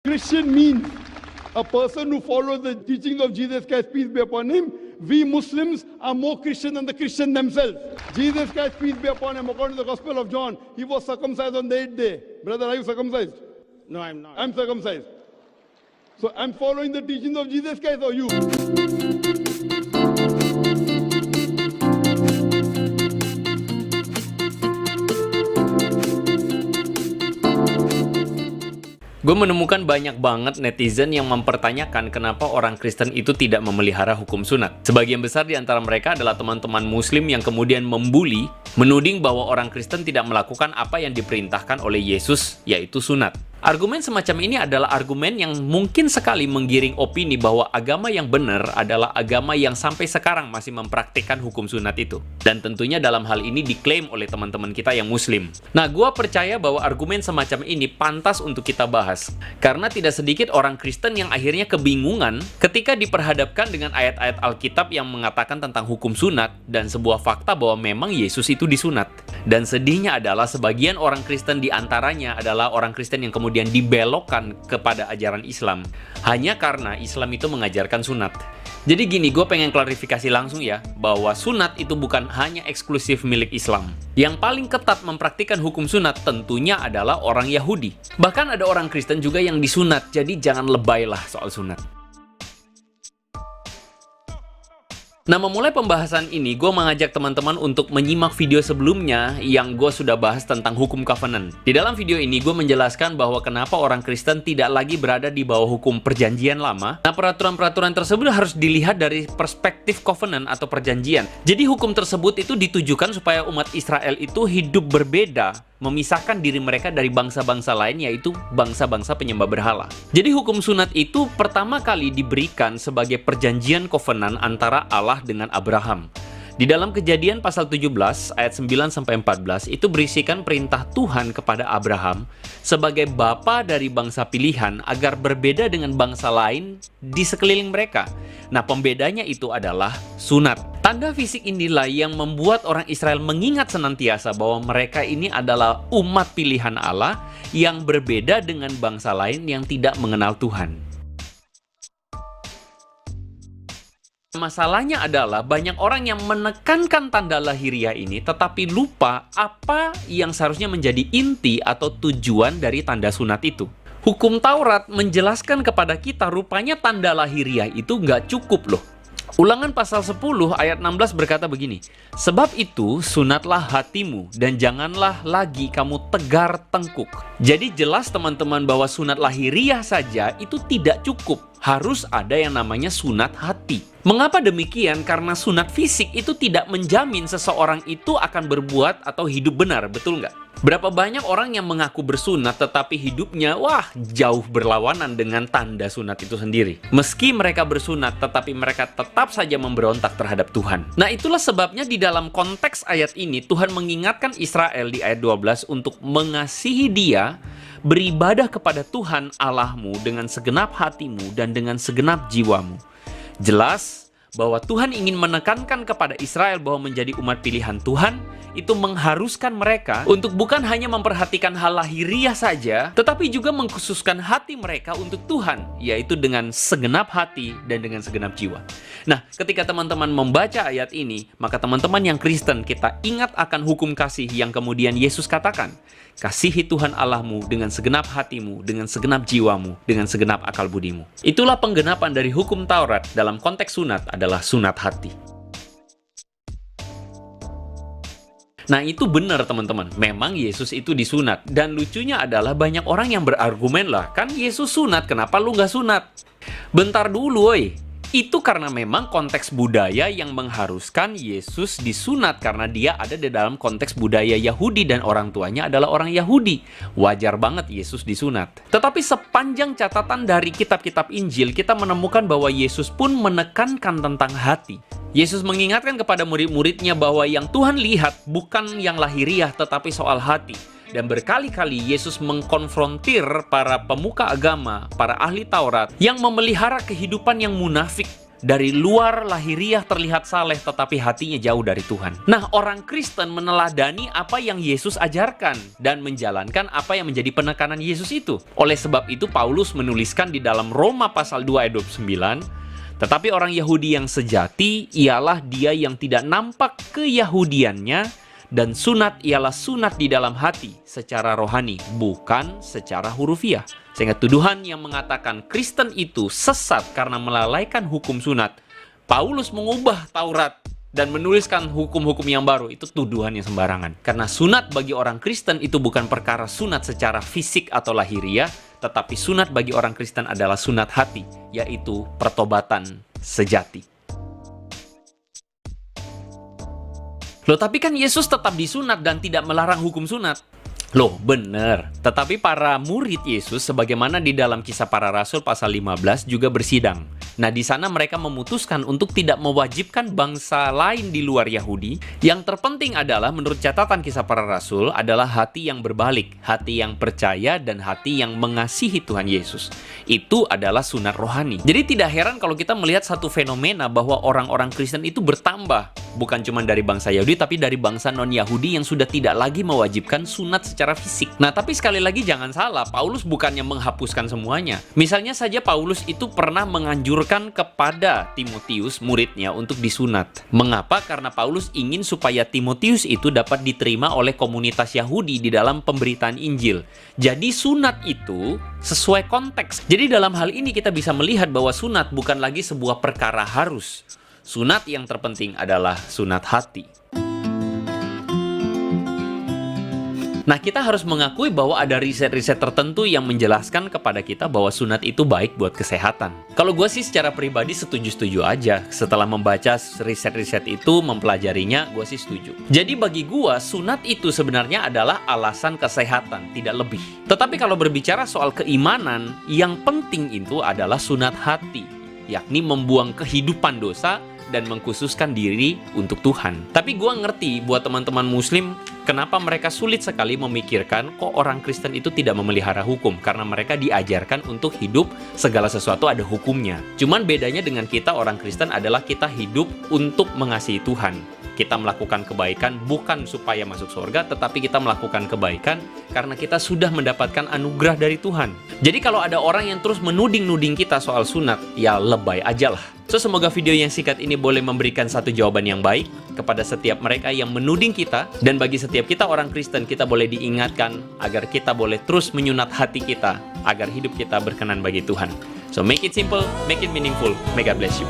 Christian means a person who follows the teachings of Jesus Christ, peace be upon him. We Muslims are more Christian than the Christians themselves. Jesus Christ, peace be upon him, according to the Gospel of John, he was circumcised on the 8th day. Brother, are you circumcised? No, I'm not. I'm circumcised. So I'm following the teachings of Jesus Christ or you? Gue menemukan banyak banget netizen yang mempertanyakan kenapa orang Kristen itu tidak memelihara hukum sunat. Sebagian besar di antara mereka adalah teman-teman Muslim yang kemudian membuli, menuding bahwa orang Kristen tidak melakukan apa yang diperintahkan oleh Yesus, yaitu sunat. Argumen semacam ini adalah argumen yang mungkin sekali menggiring opini bahwa agama yang benar adalah agama yang sampai sekarang masih mempraktikkan hukum sunat itu. Dan tentunya dalam hal ini diklaim oleh teman-teman kita yang Muslim. Nah, gue percaya bahwa argumen semacam ini pantas untuk kita bahas. Karena tidak sedikit orang Kristen yang akhirnya kebingungan ketika diperhadapkan dengan ayat-ayat Alkitab yang mengatakan tentang hukum sunat dan sebuah fakta bahwa memang Yesus itu disunat. Dan sedihnya adalah sebagian orang Kristen di antaranya adalah orang Kristen yang kemudian dibelokkan kepada ajaran Islam hanya karena Islam itu mengajarkan sunat. Jadi gini, gue pengen klarifikasi langsung ya, bahwa sunat itu bukan hanya eksklusif milik Islam. Yang paling ketat mempraktikkan hukum sunat tentunya adalah orang Yahudi. Bahkan ada orang Kristen juga yang disunat, jadi jangan lebaylah soal sunat. Nah, memulai pembahasan ini, gue mengajak teman-teman untuk menyimak video sebelumnya yang gue sudah bahas tentang hukum covenant. Di dalam video ini, gue menjelaskan bahwa kenapa orang Kristen tidak lagi berada di bawah hukum perjanjian lama. Nah, peraturan-peraturan tersebut harus dilihat dari perspektif covenant atau perjanjian. Jadi, hukum tersebut itu ditujukan supaya umat Israel itu hidup berbeda, memisahkan diri mereka dari bangsa-bangsa lain, yaitu bangsa-bangsa penyembah berhala. Jadi hukum sunat itu pertama kali diberikan sebagai perjanjian covenant antara Allah dengan Abraham. Di dalam Kejadian pasal 17 ayat 9-14 itu berisikan perintah Tuhan kepada Abraham sebagai bapa dari bangsa pilihan agar berbeda dengan bangsa lain di sekeliling mereka. Nah, pembedanya itu adalah sunat. Tanda fisik inilah yang membuat orang Israel mengingat senantiasa bahwa mereka ini adalah umat pilihan Allah yang berbeda dengan bangsa lain yang tidak mengenal Tuhan. Masalahnya adalah banyak orang yang menekankan tanda lahiriah ini tetapi lupa apa yang seharusnya menjadi inti atau tujuan dari tanda sunat itu. Hukum Taurat menjelaskan kepada kita rupanya tanda lahiriah itu nggak cukup loh. Ulangan pasal 10 ayat 16 berkata begini, sebab itu sunatlah hatimu dan janganlah lagi kamu tegar tengkuk. Jadi jelas teman-teman bahwa sunat lahiriah saja itu tidak cukup. Harus ada yang namanya sunat hati. Mengapa demikian? Karena sunat fisik itu tidak menjamin seseorang itu akan berbuat atau hidup benar, betul nggak? Berapa banyak orang yang mengaku bersunat tetapi hidupnya jauh berlawanan dengan tanda sunat itu sendiri. Meski mereka bersunat tetapi mereka tetap saja memberontak terhadap Tuhan. Nah, itulah sebabnya di dalam konteks ayat ini Tuhan mengingatkan Israel di ayat 12 untuk mengasihi Dia, beribadah kepada Tuhan Allahmu dengan segenap hatimu dan dengan segenap jiwamu. Jelas bahwa Tuhan ingin menekankan kepada Israel bahwa menjadi umat pilihan Tuhan itu mengharuskan mereka untuk bukan hanya memperhatikan hal lahiriah saja, tetapi juga mengkhususkan hati mereka untuk Tuhan, yaitu dengan segenap hati dan dengan segenap jiwa. Nah, ketika teman-teman membaca ayat ini, maka teman-teman yang Kristen kita ingat akan hukum kasih yang kemudian Yesus katakan, kasihi Tuhan Allahmu dengan segenap hatimu, dengan segenap jiwamu, dengan segenap akal budimu. Itulah penggenapan dari hukum Taurat dalam konteks sunat adalah sunat hati. Nah, itu benar teman-teman, memang Yesus itu disunat. Dan lucunya adalah banyak orang yang berargumen lah, kan Yesus sunat, kenapa lu nggak sunat? Bentar dulu woy. Itu karena memang konteks budaya yang mengharuskan Yesus disunat karena dia ada di dalam konteks budaya Yahudi dan orang tuanya adalah orang Yahudi. Wajar banget Yesus disunat. Tetapi sepanjang catatan dari kitab-kitab Injil, kita menemukan bahwa Yesus pun menekankan tentang hati. Yesus mengingatkan kepada murid-muridnya bahwa yang Tuhan lihat bukan yang lahiriah tetapi soal hati. Dan berkali-kali Yesus mengkonfrontir para pemuka agama, para ahli Taurat yang memelihara kehidupan yang munafik. Dari luar lahiriah terlihat saleh, tetapi hatinya jauh dari Tuhan. Nah, orang Kristen meneladani apa yang Yesus ajarkan dan menjalankan apa yang menjadi penekanan Yesus itu. Oleh sebab itu, Paulus menuliskan di dalam Roma pasal 2 ayat 29, tetapi orang Yahudi yang sejati ialah dia yang tidak nampak keyahudiannya, dan sunat ialah sunat di dalam hati secara rohani, bukan secara hurufiah. Sehingga tuduhan yang mengatakan Kristen itu sesat karena melalaikan hukum sunat, Paulus mengubah Taurat dan menuliskan hukum-hukum yang baru, itu tuduhan yang sembarangan. Karena sunat bagi orang Kristen itu bukan perkara sunat secara fisik atau lahiriah, tetapi sunat bagi orang Kristen adalah sunat hati, yaitu pertobatan sejati. Loh, tapi kan Yesus tetap disunat dan tidak melarang hukum sunat. Loh, bener. Tetapi para murid Yesus, sebagaimana di dalam Kisah Para Rasul pasal 15, juga bersidang. Nah, di sana mereka memutuskan untuk tidak mewajibkan bangsa lain di luar Yahudi. Yang terpenting adalah, menurut catatan Kisah Para Rasul, adalah hati yang berbalik, hati yang percaya, dan hati yang mengasihi Tuhan Yesus. Itu adalah sunat rohani. Jadi tidak heran kalau kita melihat satu fenomena bahwa orang-orang Kristen itu bertambah. Bukan cuma dari bangsa Yahudi, tapi dari bangsa non-Yahudi yang sudah tidak lagi mewajibkan sunat secara fisik. Nah, tapi sekali lagi jangan salah, Paulus bukannya menghapuskan semuanya. Misalnya saja Paulus itu pernah menganjurkan kepada Timotius, muridnya, untuk disunat. Mengapa? Karena Paulus ingin supaya Timotius itu dapat diterima oleh komunitas Yahudi di dalam pemberitaan Injil. Jadi sunat itu sesuai konteks. Jadi dalam hal ini kita bisa melihat bahwa sunat bukan lagi sebuah perkara harus. Sunat yang terpenting adalah sunat hati. Nah, kita harus mengakui bahwa ada riset-riset tertentu yang menjelaskan kepada kita bahwa sunat itu baik buat kesehatan. Kalau gue sih secara pribadi setuju-setuju aja. Setelah membaca riset-riset itu, mempelajarinya, gue sih setuju. Jadi bagi gue, sunat itu sebenarnya adalah alasan kesehatan, tidak lebih. Tetapi kalau berbicara soal keimanan, yang penting itu adalah sunat hati, yakni membuang kehidupan dosa dan mengkhususkan diri untuk Tuhan. Tapi gue ngerti buat teman-teman muslim, kenapa mereka sulit sekali memikirkan kok orang Kristen itu tidak memelihara hukum, karena mereka diajarkan untuk hidup segala sesuatu ada hukumnya. Cuman bedanya dengan kita orang Kristen adalah kita hidup untuk mengasihi Tuhan. Kita melakukan kebaikan bukan supaya masuk surga, tetapi kita melakukan kebaikan karena kita sudah mendapatkan anugerah dari Tuhan. Jadi kalau ada orang yang terus menuding-nuding kita soal sunat, ya lebay aja lah. So, semoga video yang singkat ini boleh memberikan satu jawaban yang baik kepada setiap mereka yang menuding kita. Dan bagi setiap kita orang Kristen, kita boleh diingatkan agar kita boleh terus menyunat hati kita, agar hidup kita berkenan bagi Tuhan. So, make it simple, make it meaningful. May God bless you.